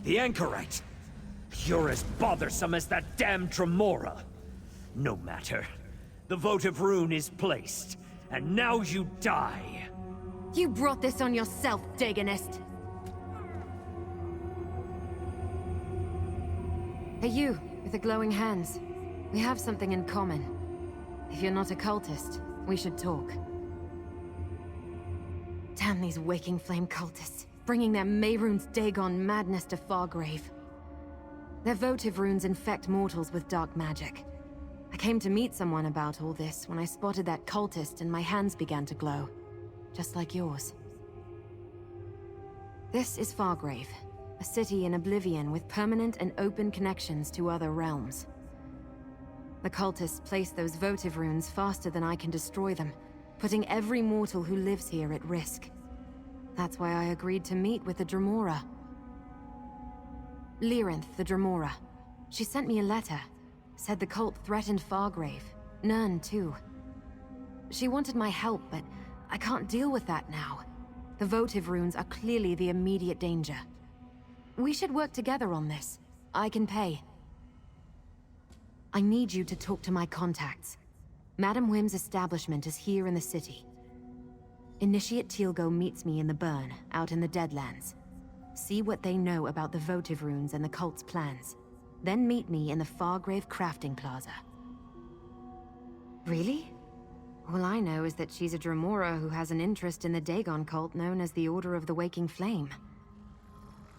The anchorite! You're as bothersome as that damn Dremora. No matter. The votive rune is placed, and now you die. You brought this on yourself, Dagonist! Hey you, with the glowing hands. We have something in common. If you're not a cultist, we should talk. Damn these Waking Flame cultists, bringing their Mehrunes Dagon madness to Fargrave. Their votive runes infect mortals with dark magic. I came to meet someone about all this when I spotted that cultist and my hands began to glow. Just like yours. This is Fargrave, a city in Oblivion with permanent and open connections to other realms. The cultists place those votive runes faster than I can destroy them, putting every mortal who lives here at risk. That's why I agreed to meet with the Dremora. Lyrinth, the Dremora. She sent me a letter. Said the cult threatened Fargrave. Nern, too. She wanted my help, but I can't deal with that now. The votive runes are clearly the immediate danger. We should work together on this. I can pay. I need you to talk to my contacts. Madam Whim's establishment is here in the city. Initiate Teal'co meets me in the burn, out in the Deadlands. See what they know about the votive runes and the cult's plans. Then meet me in the Fargrave crafting plaza. Really? All I know is that she's a Dremora who has an interest in the Dagon cult known as the Order of the Waking Flame.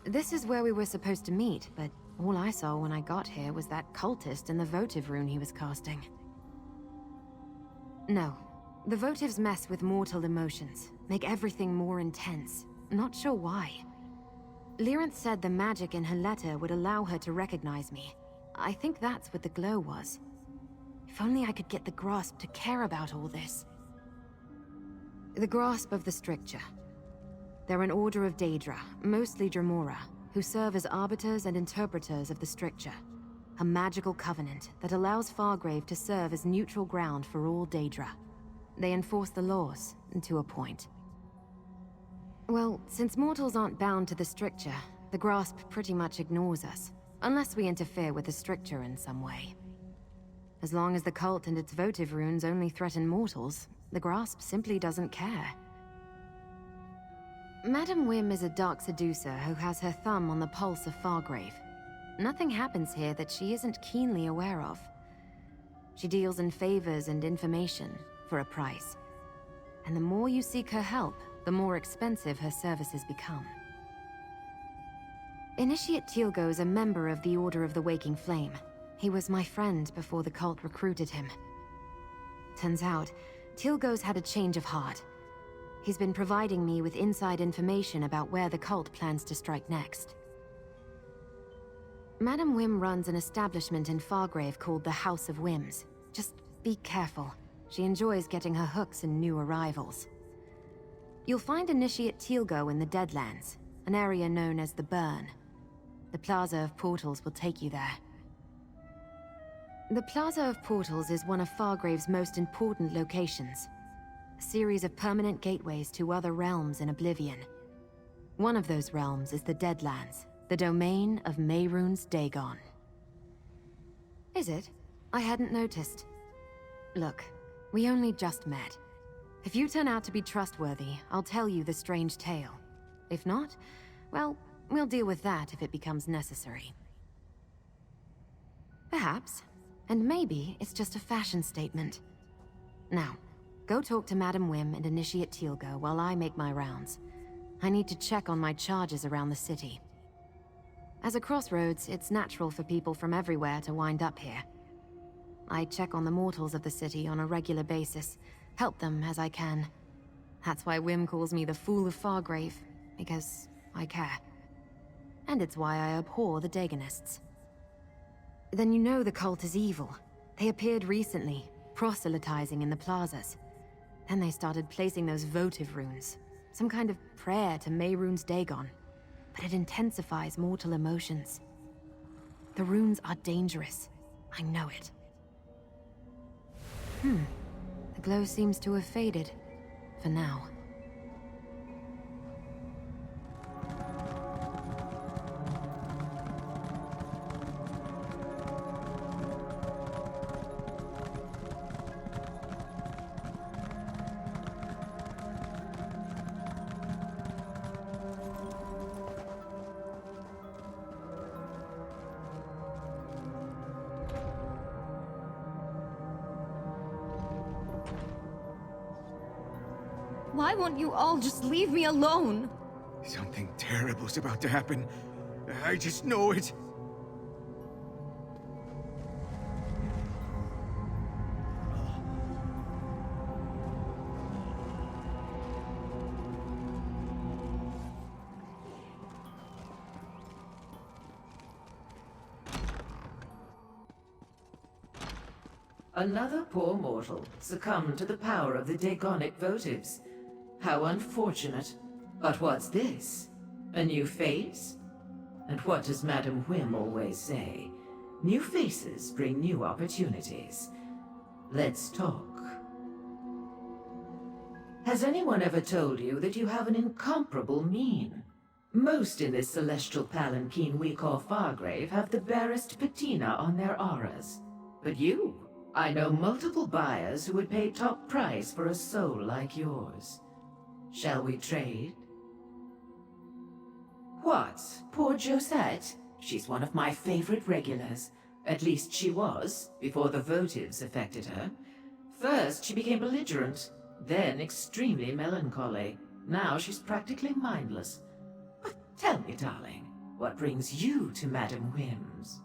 This is where we were supposed to meet, but all I saw when I got here was that cultist and the votive rune he was casting. No. The votives mess with mortal emotions, make everything more intense. Not sure why. Lyrinth said the magic in her letter would allow her to recognize me. I think that's what the glow was. If only I could get the Grasp to care about all this. The Grasp of the Stricture. They're an order of Daedra, mostly Dremora, who serve as arbiters and interpreters of the Stricture. A magical covenant that allows Fargrave to serve as neutral ground for all Daedra. They enforce the laws, to a point. Well, since mortals aren't bound to the Stricture, the Grasp pretty much ignores us, unless we interfere with the Stricture in some way. As long as the cult and its votive runes only threaten mortals, the Grasp simply doesn't care. Madam Whim is a dark seducer who has her thumb on the pulse of Fargrave. Nothing happens here that she isn't keenly aware of. She deals in favors and information, for a price. And the more you seek her help, the more expensive her services become. Initiate Teal'co is a member of the Order of the Waking Flame. He was my friend before the cult recruited him. Turns out, Teal'co's had a change of heart. He's been providing me with inside information about where the cult plans to strike next. Madam Whim runs an establishment in Fargrave called the House of Whims. Just be careful. She enjoys getting her hooks in new arrivals. You'll find Initiate Teal'co in the Deadlands, an area known as the Burn. The Plaza of Portals will take you there. The Plaza of Portals is one of Fargrave's most important locations. A series of permanent gateways to other realms in Oblivion. One of those realms is the Deadlands, the domain of Mehrunes Dagon. Is it? I hadn't noticed. Look, we only just met. If you turn out to be trustworthy, I'll tell you the strange tale. If not, well, we'll deal with that if it becomes necessary. Perhaps. And maybe it's just a fashion statement. Now, go talk to Madam Whim and Initiate Teal'co while I make my rounds. I need to check on my charges around the city. As a crossroads, it's natural for people from everywhere to wind up here. I check on the mortals of the city on a regular basis, help them as I can. That's why Whim calls me the Fool of Fargrave, because I care. And it's why I abhor the Dagonists. Then you know the cult is evil. They appeared recently, proselytizing in the plazas. Then they started placing those votive runes, some kind of prayer to Mehrunes Dagon. But it intensifies mortal emotions. The runes are dangerous. I know it. The glow seems to have faded. For now. Why won't you all just leave me alone? Something terrible's about to happen. I just know it. Another poor mortal succumbed to the power of the Dagonic votives. How unfortunate. But what's this? A new face? And what does Madam Whim always say? New faces bring new opportunities. Let's talk. Has anyone ever told you that you have an incomparable mien? Most in this Celestial Palanquin we call Fargrave have the barest patina on their auras. But you? I know multiple buyers who would pay top price for a soul like yours. Shall we trade? What? Poor Josette? She's one of my favorite regulars. At least she was, before the votives affected her. First, she became belligerent, then extremely melancholy. Now she's practically mindless. But tell me, darling, what brings you to Madam Whim's?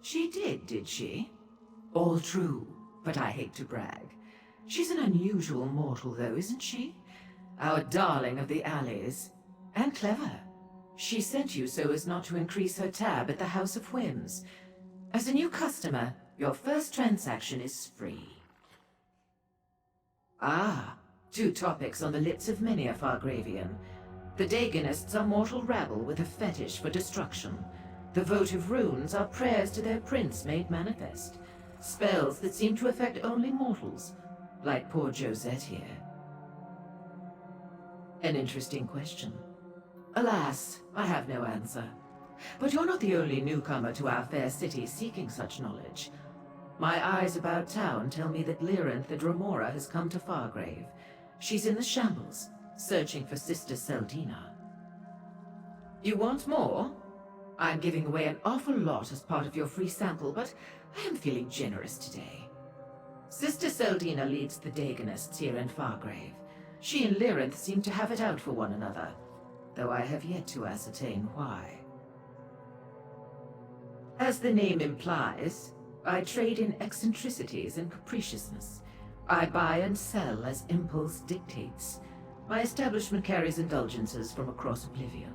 She did she? All true, but I hate to brag. She's an unusual mortal, though, isn't she? Our darling of the alleys. And clever. She sent you so as not to increase her tab at the House of Whims. As a new customer, your first transaction is free. Ah, two topics on the lips of many a Fargravian. The Dagonists are mortal rabble with a fetish for destruction. The votive runes are prayers to their prince made manifest. Spells that seem to affect only mortals, like poor Josette here. An interesting question. Alas, I have no answer. But you're not the only newcomer to our fair city seeking such knowledge. My eyes about town tell me that Lyranth the Dremora has come to Fargrave. She's in the shambles, searching for Sister Seldina. You want more? I'm giving away an awful lot as part of your free sample, but I am feeling generous today. Sister Seldina leads the Dagonists here in Fargrave. She and Lyranth seem to have it out for one another, though I have yet to ascertain why. As the name implies, I trade in eccentricities and capriciousness. I buy and sell as impulse dictates. My establishment carries indulgences from across Oblivion.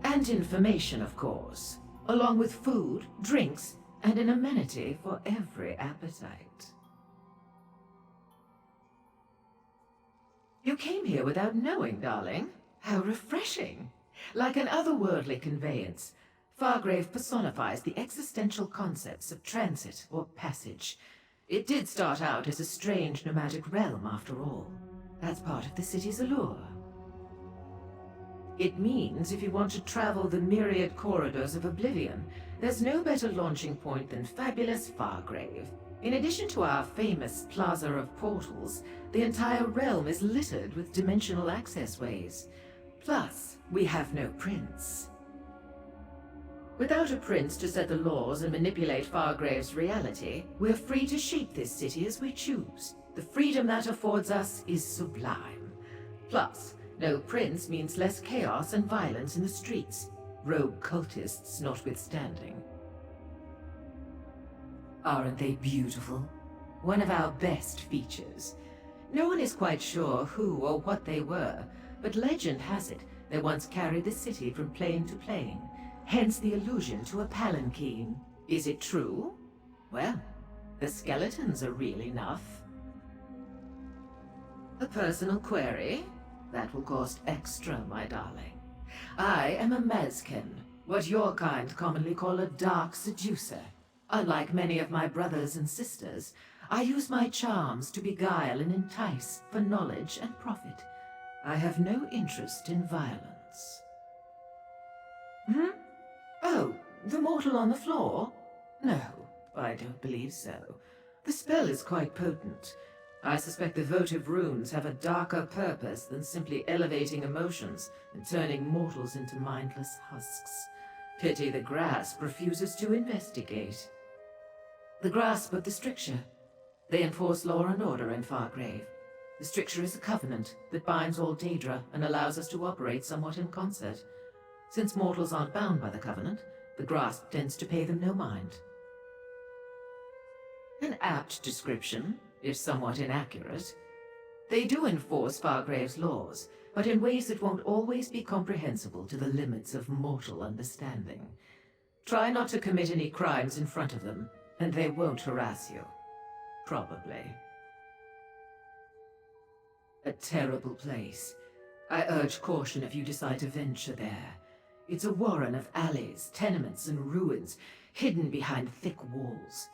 And information, of course, along with food, drinks, and an amenity for every appetite. You came here without knowing, darling. How refreshing. Like an otherworldly conveyance, Fargrave personifies the existential concepts of transit or passage. It did start out as a strange nomadic realm, after all. That's part of the city's allure. It means if you want to travel the myriad corridors of Oblivion, there's no better launching point than fabulous Fargrave. In addition to our famous Plaza of Portals, the entire realm is littered with dimensional access ways. Plus, we have no prince. Without a prince to set the laws and manipulate Fargrave's reality, we're free to shape this city as we choose. The freedom that affords us is sublime. Plus, no prince means less chaos and violence in the streets, rogue cultists notwithstanding. Aren't they beautiful? One of our best features. No one is quite sure who or what they were, but legend has it they once carried the city from plane to plane, hence the allusion to a palanquin. Is it true? Well, the skeletons are real enough. A personal query? That will cost extra, my darling. I am a Mezken, what your kind commonly call a dark seducer. Unlike many of my brothers and sisters, I use my charms to beguile and entice for knowledge and profit. I have no interest in violence. Oh, the mortal on the floor? No, I don't believe so. The spell is quite potent. I suspect the votive runes have a darker purpose than simply elevating emotions and turning mortals into mindless husks. Pity the grasp refuses to investigate. The grasp of the Stricture. They enforce law and order in Fargrave. The Stricture is a covenant that binds all Daedra and allows us to operate somewhat in concert. Since mortals aren't bound by the covenant, the grasp tends to pay them no mind. An apt description, if somewhat inaccurate. They do enforce Fargrave's laws, but in ways that won't always be comprehensible to the limits of mortal understanding. Try not to commit any crimes in front of them, and they won't harass you. Probably. A terrible place. I urge caution if you decide to venture there. It's a warren of alleys, tenements, and ruins, hidden behind thick walls.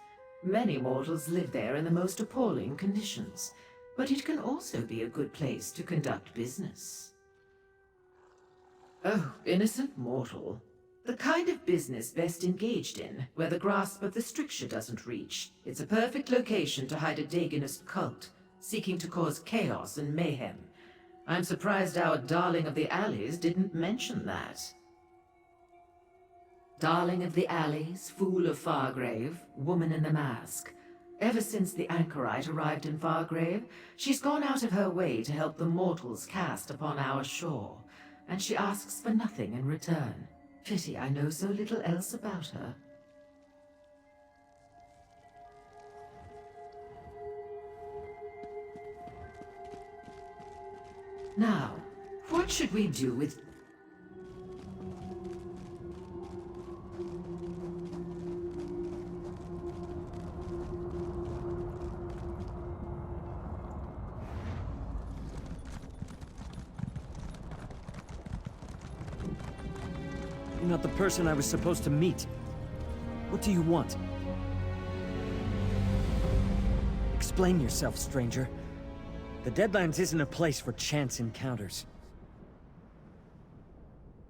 Many mortals live there in the most appalling conditions, but it can also be a good place to conduct business. Oh, innocent mortal. The kind of business best engaged in, where the grasp of the Stricture doesn't reach. It's a perfect location to hide a Dagonist cult, seeking to cause chaos and mayhem. I'm surprised our darling of the alleys didn't mention that. Darling of the alleys, fool of Fargrave, woman in the mask. Ever since the anchorite arrived in Fargrave, she's gone out of her way to help the mortals cast upon our shore, and she asks for nothing in return. Pity I know so little else about her. Now, what should we do with... You're not the person I was supposed to meet. What do you want? Explain yourself, stranger. The Deadlands isn't a place for chance encounters.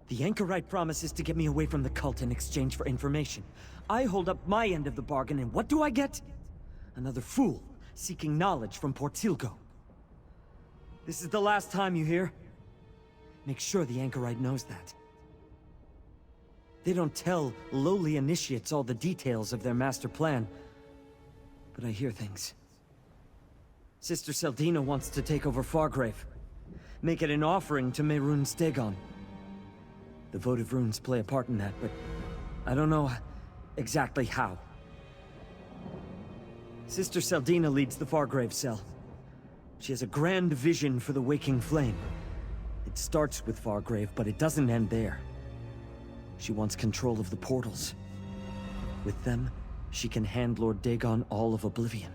The anchorite promises to get me away from the cult in exchange for information. I hold up my end of the bargain, and what do I get? Another fool, seeking knowledge from Portilgo. This is the last time, you hear? Make sure the anchorite knows that. They don't tell lowly initiates all the details of their master plan, but I hear things. Sister Seldina wants to take over Fargrave. Make it an offering to Mehrunes Dagon. The votive runes play a part in that, but I don't know exactly how. Sister Seldina leads the Fargrave cell. She has a grand vision for the waking flame. It starts with Fargrave, but it doesn't end there. She wants control of the portals. With them, she can hand Lord Dagon all of Oblivion.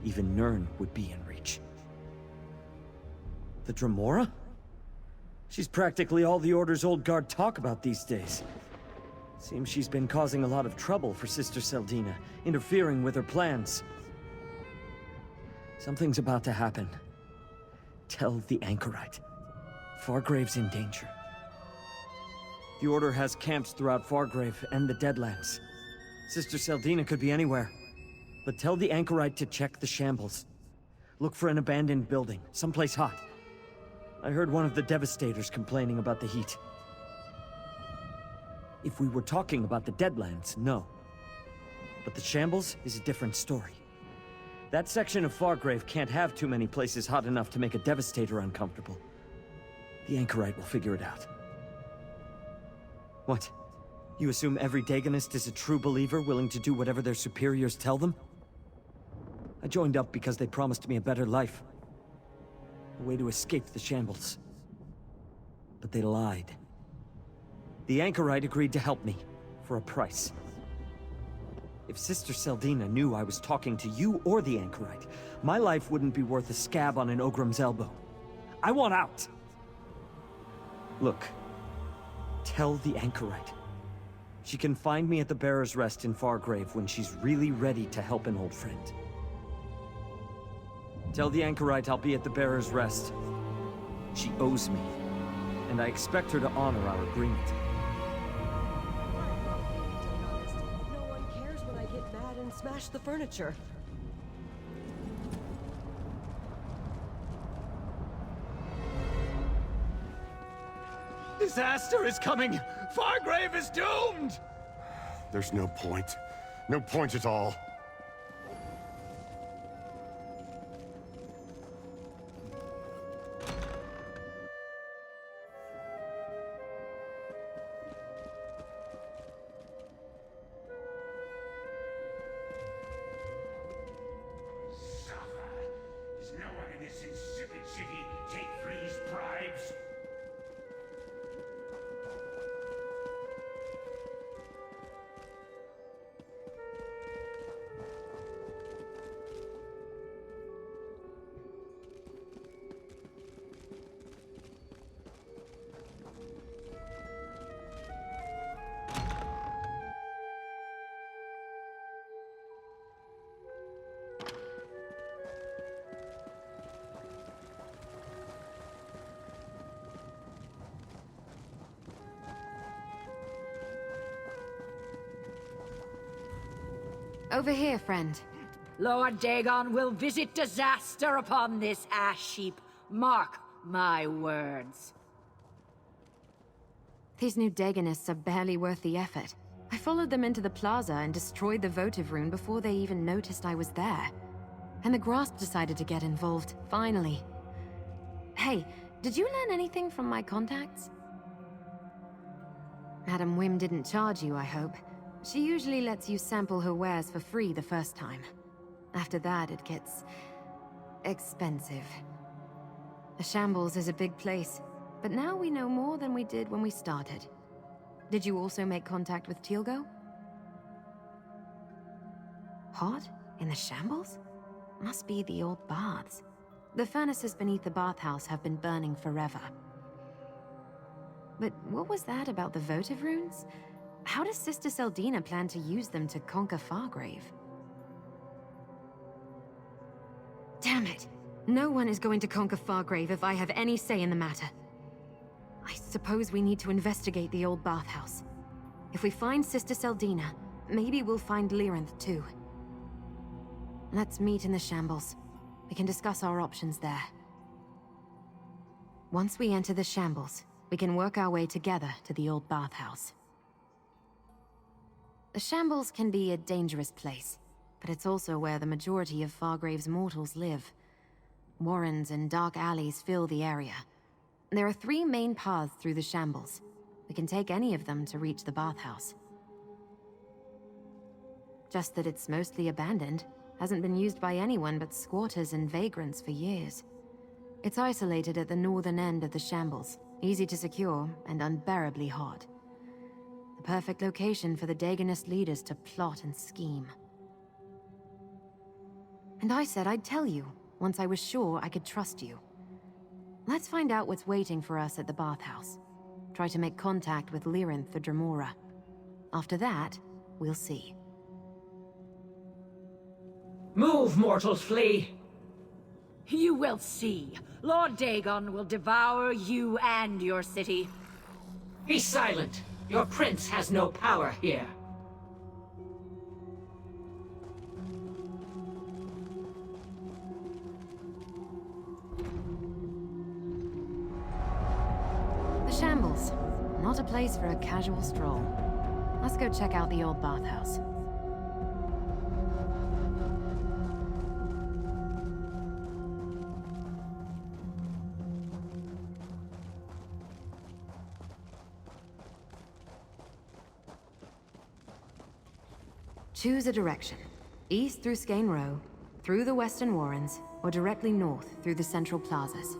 Even Nirn would be in reach. The Dremora? She's practically all the Order's old guard talk about these days. Seems she's been causing a lot of trouble for Sister Seldina, interfering with her plans. Something's about to happen. Tell the anchorite. Fargrave's in danger. The Order has camps throughout Fargrave and the Deadlands. Sister Seldina could be anywhere. But tell the anchorite to check the shambles. Look for an abandoned building, someplace hot. I heard one of the Devastators complaining about the heat. If we were talking about the Deadlands, no. But the shambles is a different story. That section of Fargrave can't have too many places hot enough to make a Devastator uncomfortable. The anchorite will figure it out. What? You assume every Dagonist is a true believer willing to do whatever their superiors tell them? I joined up because they promised me a better life. A way to escape the shambles. But they lied. The anchorite agreed to help me, for a price. If Sister Seldina knew I was talking to you or the anchorite, my life wouldn't be worth a scab on an Ogrim's elbow. I want out! Look, tell the anchorite. She can find me at the Bearer's Rest in Fargrave when she's really ready to help an old friend. Tell the anchorite I'll be at the Bearer's Rest. She owes me, and I expect her to honor our agreement. No one cares when I get mad and smash the furniture. Disaster is coming! Fargrave is doomed! There's no point. No point at all. Over here, friend. Lord Dagon will visit disaster upon this ash heap. Mark my words. These new Dagonists are barely worth the effort. I followed them into the plaza and destroyed the votive rune before they even noticed I was there. And the Grasp decided to get involved, finally. Hey, did you learn anything from my contacts? Madam Whim didn't charge you, I hope. She usually lets you sample her wares for free the first time. After that, it gets expensive. The Shambles is a big place, but now we know more than we did when we started. Did you also make contact with Teal'go? Hot? In the Shambles? Must be the old baths. The furnaces beneath the bathhouse have been burning forever. But what was that about the votive runes? How does Sister Seldina plan to use them to conquer Fargrave? Damn it! No one is going to conquer Fargrave if I have any say in the matter. I suppose we need to investigate the old bathhouse. If we find Sister Seldina, maybe we'll find Lyranth too. Let's meet in the Shambles. We can discuss our options there. Once we enter the Shambles, we can work our way together to the old bathhouse. The Shambles can be a dangerous place, but it's also where the majority of Fargrave's mortals live. Warrens and dark alleys fill the area. There are 3 main paths through the Shambles. We can take any of them to reach the bathhouse. Just that it's mostly abandoned, hasn't been used by anyone but squatters and vagrants for years. It's isolated at the northern end of the Shambles, easy to secure and unbearably hot. The perfect location for the Dagonist leaders to plot and scheme. And I said I'd tell you, once I was sure I could trust you. Let's find out what's waiting for us at the bathhouse. Try to make contact with Lyranth for Dremora. After that, we'll see. Move, mortals, flee! You will see. Lord Dagon will devour you and your city. Be silent! Your prince has no power here. The Shambles. Not a place for a casual stroll. Let's go check out the old bathhouse. Choose a direction. East through Skane Row, through the Western Warrens, or directly north through the Central Plazas.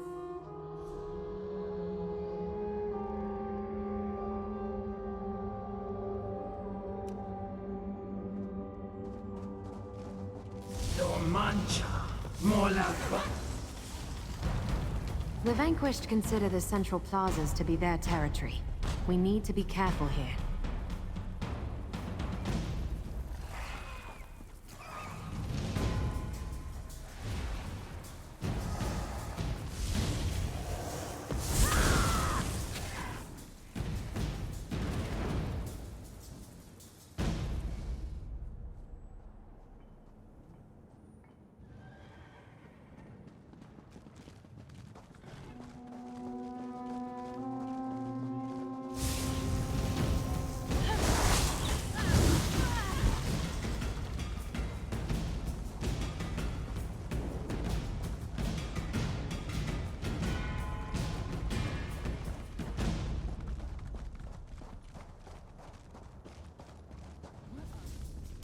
The Vanquished consider the Central Plazas to be their territory. We need to be careful here.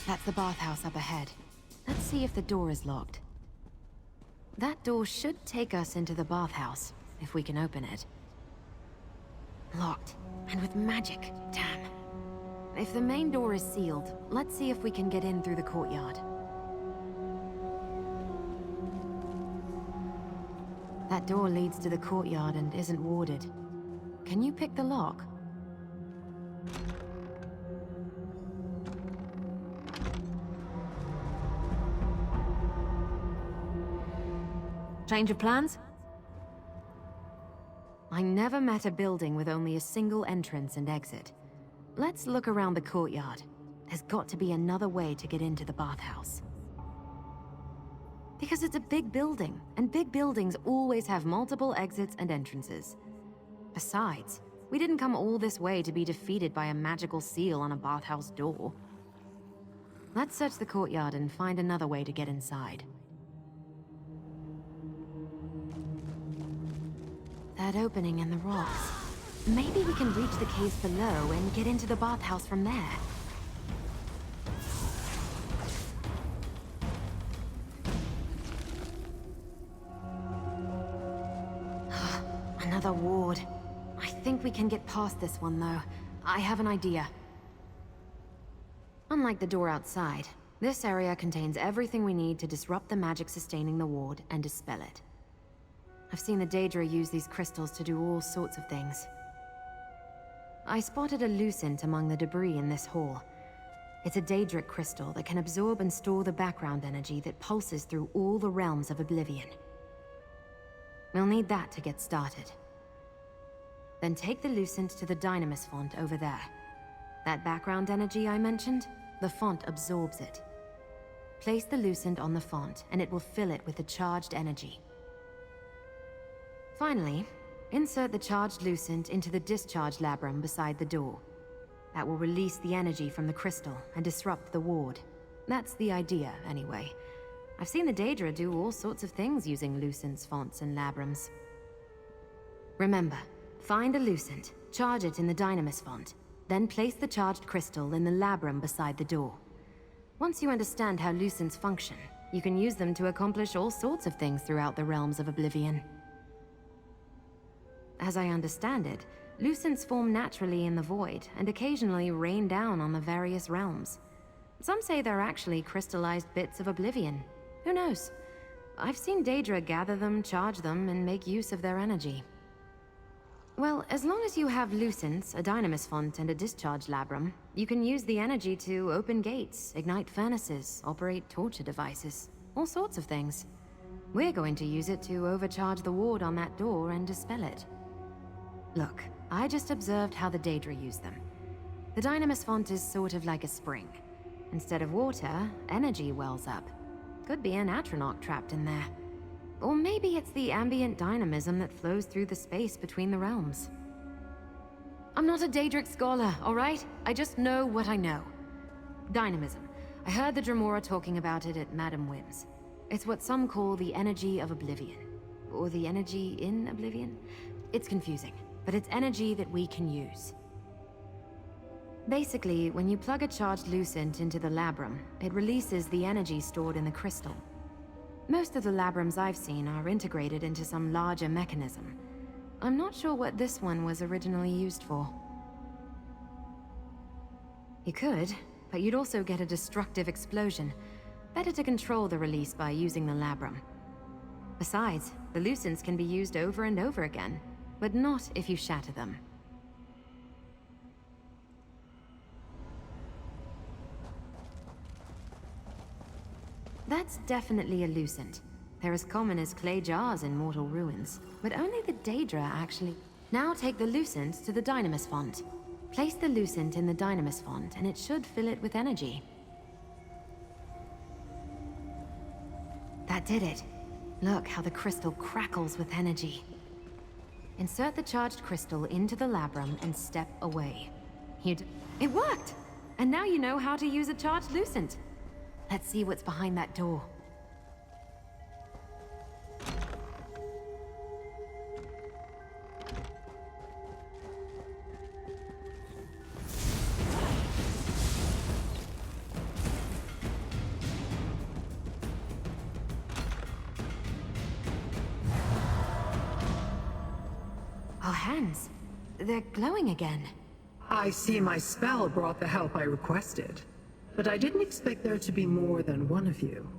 That's the bathhouse up ahead. Let's see if the door is locked. That door should take us into the bathhouse, if we can open it. Locked, and with magic, damn. If the main door is sealed, let's see if we can get in through the courtyard. That door leads to the courtyard and isn't warded. Can you pick the lock? Change of plans? I never met a building with only a single entrance and exit. Let's look around the courtyard. There's got to be another way to get into the bathhouse. Because it's a big building, and big buildings always have multiple exits and entrances. Besides, we didn't come all this way to be defeated by a magical seal on a bathhouse door. Let's search the courtyard and find another way to get inside. That opening in the rocks. Maybe we can reach the caves below and get into the bathhouse from there. Another ward. I think we can get past this one, though. I have an idea. Unlike the door outside, this area contains everything we need to disrupt the magic sustaining the ward and dispel it. I've seen the Daedra use these crystals to do all sorts of things. I spotted a lucent among the debris in this hall. It's a Daedric crystal that can absorb and store the background energy that pulses through all the realms of Oblivion. We'll need that to get started. Then take the lucent to the Dynamis font over there. That background energy I mentioned, the font absorbs it. Place the lucent on the font, and it will fill it with the charged energy. Finally, insert the charged lucent into the discharge labrum beside the door. That will release the energy from the crystal and disrupt the ward. That's the idea, anyway. I've seen the Daedra do all sorts of things using lucents, fonts, and labrums. Remember, find a lucent, charge it in the Dynamis font, then place the charged crystal in the labrum beside the door. Once you understand how lucents function, you can use them to accomplish all sorts of things throughout the realms of Oblivion. As I understand it, lucents form naturally in the void and occasionally rain down on the various realms. Some say they're actually crystallized bits of Oblivion. Who knows? I've seen Daedra gather them, charge them, and make use of their energy. Well, as long as you have lucents, a Dynamis font, and a discharge labrum, you can use the energy to open gates, ignite furnaces, operate torture devices, all sorts of things. We're going to use it to overcharge the ward on that door and dispel it. Look, I just observed how the Daedra use them. The Dynamis font is sort of like a spring. Instead of water, energy wells up. Could be an Atronach trapped in there. Or maybe it's the ambient dynamism that flows through the space between the realms. I'm not a Daedric scholar, alright? I just know what I know. Dynamism. I heard the Dremora talking about it at Madame Whim's. It's what some call the Energy of Oblivion. Or the Energy in Oblivion? It's confusing, but it's energy that we can use. Basically, when you plug a charged lucent into the labrum, it releases the energy stored in the crystal. Most of the labrums I've seen are integrated into some larger mechanism. I'm not sure what this one was originally used for. You could, but you'd also get a destructive explosion. Better to control the release by using the labrum. Besides, the lucents can be used over and over again, but not if you shatter them. That's definitely a lucent. They're as common as clay jars in mortal ruins, but only the Daedra actually... Now take the lucent to the Dynamis font. Place the lucent in the Dynamis font, and it should fill it with energy. That did it. Look how the crystal crackles with energy. Insert the charged crystal into the labrum and step away. It worked! And now you know how to use a charged lucent. Let's see what's behind that door. Our hands. They're glowing again. I see my spell brought the help I requested. But I didn't expect there to be more than one of you.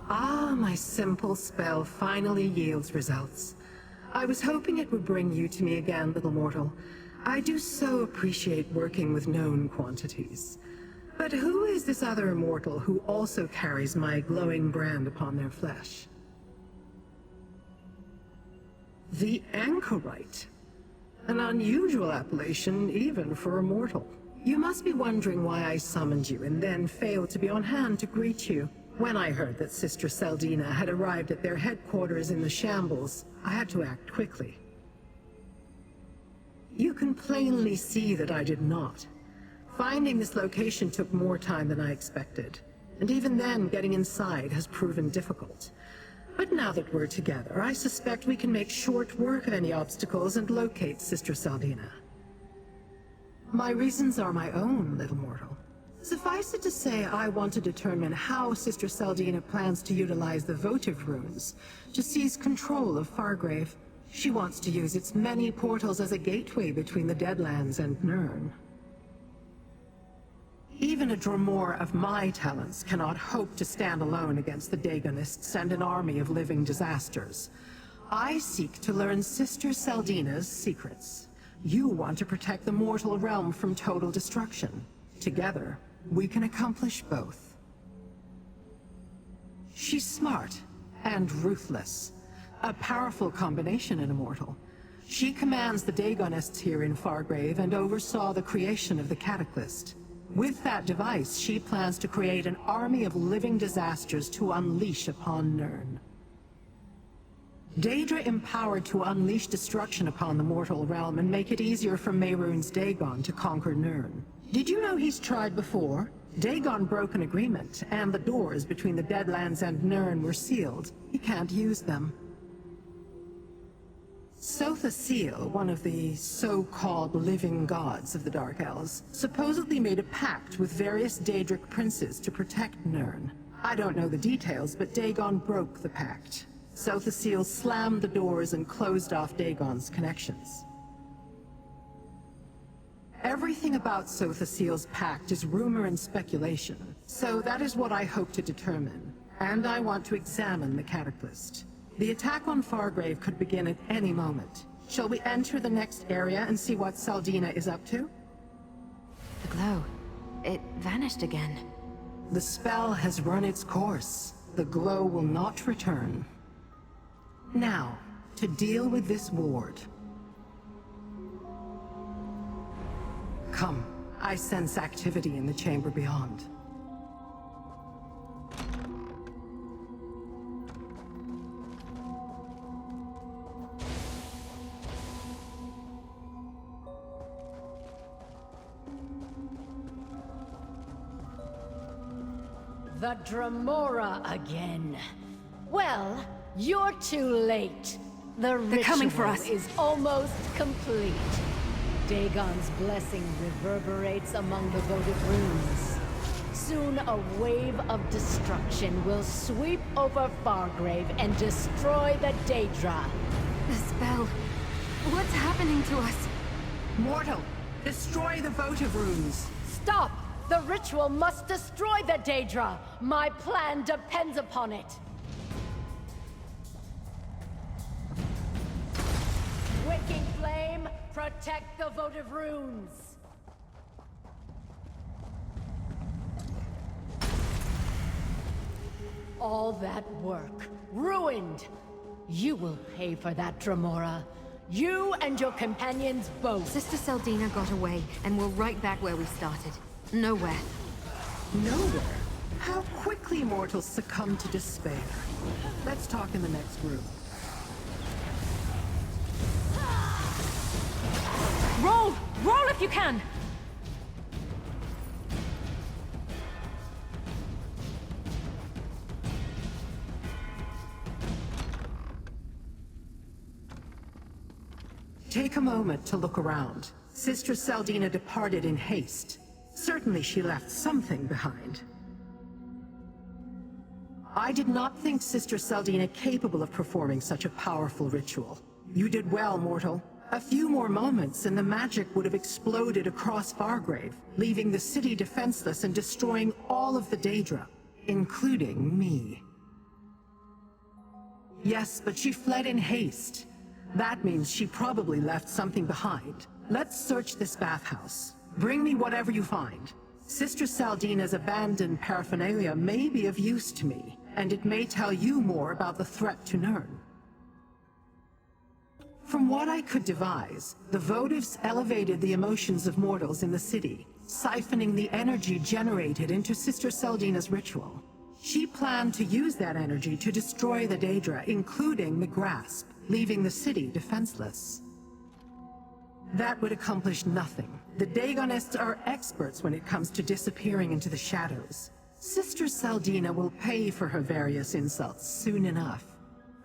Ah, my simple spell finally yields results. I was hoping it would bring you to me again, little mortal. I do so appreciate working with known quantities. But who is this other mortal who also carries my glowing brand upon their flesh? The Anchorite. An unusual appellation, even for a mortal. You must be wondering why I summoned you and then failed to be on hand to greet you. When I heard that Sister Saldina had arrived at their headquarters in the Shambles, I had to act quickly. You can plainly see that I did not. Finding this location took more time than I expected, and even then, getting inside has proven difficult. But now that we're together, I suspect we can make short work of any obstacles and locate Sister Saldina. My reasons are my own, little mortal. Suffice it to say, I want to determine how Sister Saldina plans to utilize the votive runes to seize control of Fargrave. She wants to use its many portals as a gateway between the Deadlands and Nirn. Even a Dromore of my talents cannot hope to stand alone against the Daegonists and an army of living disasters. I seek to learn Sister Saldina's secrets. You want to protect the mortal realm from total destruction. Together, we can accomplish both. She's smart and ruthless. A powerful combination in a mortal. She commands the Daegonists here in Fargrave and oversaw the creation of the Cataclysm. With that device, she plans to create an army of living disasters to unleash upon Nirn. Daedra empowered to unleash destruction upon the mortal realm and make it easier for Mehrunes Dagon to conquer Nirn. Did you know he's tried before? Dagon broke an agreement, and the doors between the Deadlands and Nirn were sealed. He can't use them. Sotha Seal, one of the so-called living gods of the Dark Elves, supposedly made a pact with various Daedric princes to protect Nirn. I don't know the details, but Dagon broke the pact. Sotha Seal slammed the doors and closed off Dagon's connections. Everything about Sotha Seal's pact is rumor and speculation, so that is what I hope to determine. And I want to examine the Cataclysm. The attack on Fargrave could begin at any moment. Shall we enter the next area and see what Saldina is up to? The glow. It vanished again. The spell has run its course. The glow will not return. Now, to deal with this ward. Come, I sense activity in the chamber beyond. The Dromora again. Well, you're too late. The ritual coming for us. is almost complete. Dagon's blessing reverberates among the votive runes. Soon a wave of destruction will sweep over Fargrave and destroy the Daedra. The spell. What's happening to us? Mortal, destroy the votive runes. Stop! The ritual must destroy the Daedra! My plan depends upon it! Waking Flame, protect the votive runes! All that work, ruined! You will pay for that, Dromora. You and your companions both. Sister Saldina got away, and we're right back where we started. Nowhere. Nowhere? How quickly mortals succumb to despair. Let's talk in the next room. Roll! Roll if you can! Take a moment to look around. Sister Saldina departed in haste. Certainly she left something behind. I did not think Sister Saldina capable of performing such a powerful ritual. You did well, mortal. A few more moments and the magic would have exploded across Fargrave, leaving the city defenseless and destroying all of the Daedra, including me. Yes, but she fled in haste. That means she probably left something behind. Let's search this bathhouse. Bring me whatever you find. Sister Saldina's abandoned paraphernalia may be of use to me, and it may tell you more about the threat to Nirn. From what I could devise, the votives elevated the emotions of mortals in the city, siphoning the energy generated into Sister Seldina's ritual. She planned to use that energy to destroy the Daedra, including the Grasp, leaving the city defenseless. That would accomplish nothing. The Daegonists are experts when it comes to disappearing into the shadows. Sister Seldina will pay for her various insults soon enough.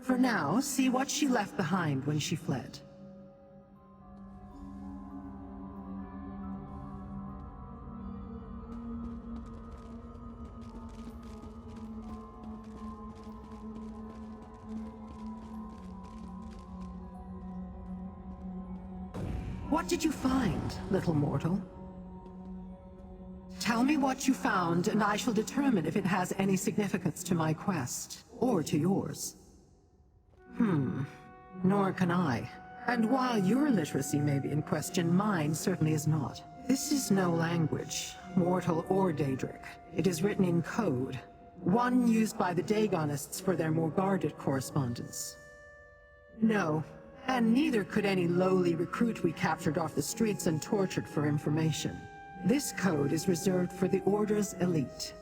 For now, see what she left behind when she fled. What did you find, little mortal? Tell me what you found, and I shall determine if it has any significance to my quest, or to yours. Nor can I. And while your literacy may be in question, mine certainly is not. This is no language, mortal or Daedric. It is written in code, one used by the Daegonists for their more guarded correspondence. No, and neither could any lowly recruit we captured off the streets and tortured for information. This code is reserved for the Order's elite.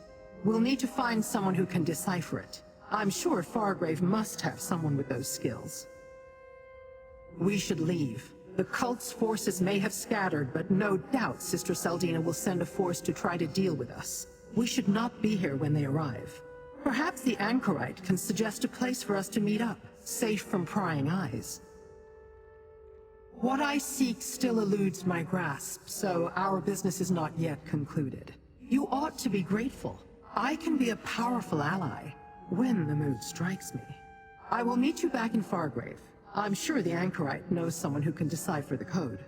We'll need to find someone who can decipher it. I'm sure Fargrave must have someone with those skills. We should leave. The cult's forces may have scattered, but no doubt Sister Seldina will send a force to try to deal with us. We should not be here when they arrive. Perhaps the Anchorite can suggest a place for us to meet up, safe from prying eyes. What I seek still eludes my grasp, so our business is not yet concluded. You ought to be grateful. I can be a powerful ally, when the mood strikes me. I will meet you back in Fargrave. I'm sure the Anchorite knows someone who can decipher the code.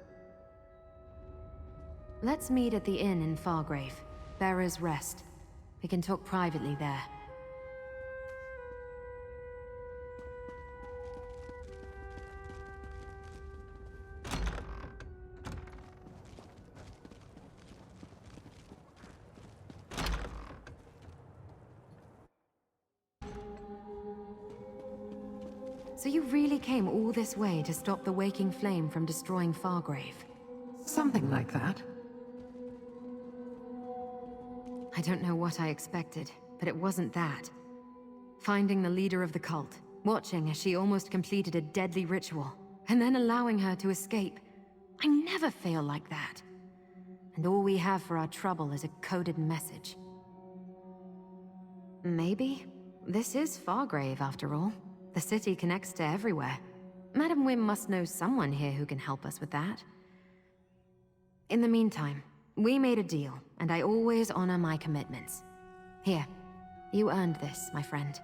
Let's meet at the inn in Fargrave. Bearer's Rest. We can talk privately there. So you really came all this way to stop the waking flame from destroying Fargrave? Something like that. I don't know what I expected, but it wasn't that. Finding the leader of the cult, watching as she almost completed a deadly ritual, and then allowing her to escape. I never fail like that. And all we have for our trouble is a coded message. Maybe this is Fargrave after all. The city connects to everywhere. Madam Whim must know someone here who can help us with that. In the meantime, we made a deal, and I always honor my commitments. Here, you earned this, my friend.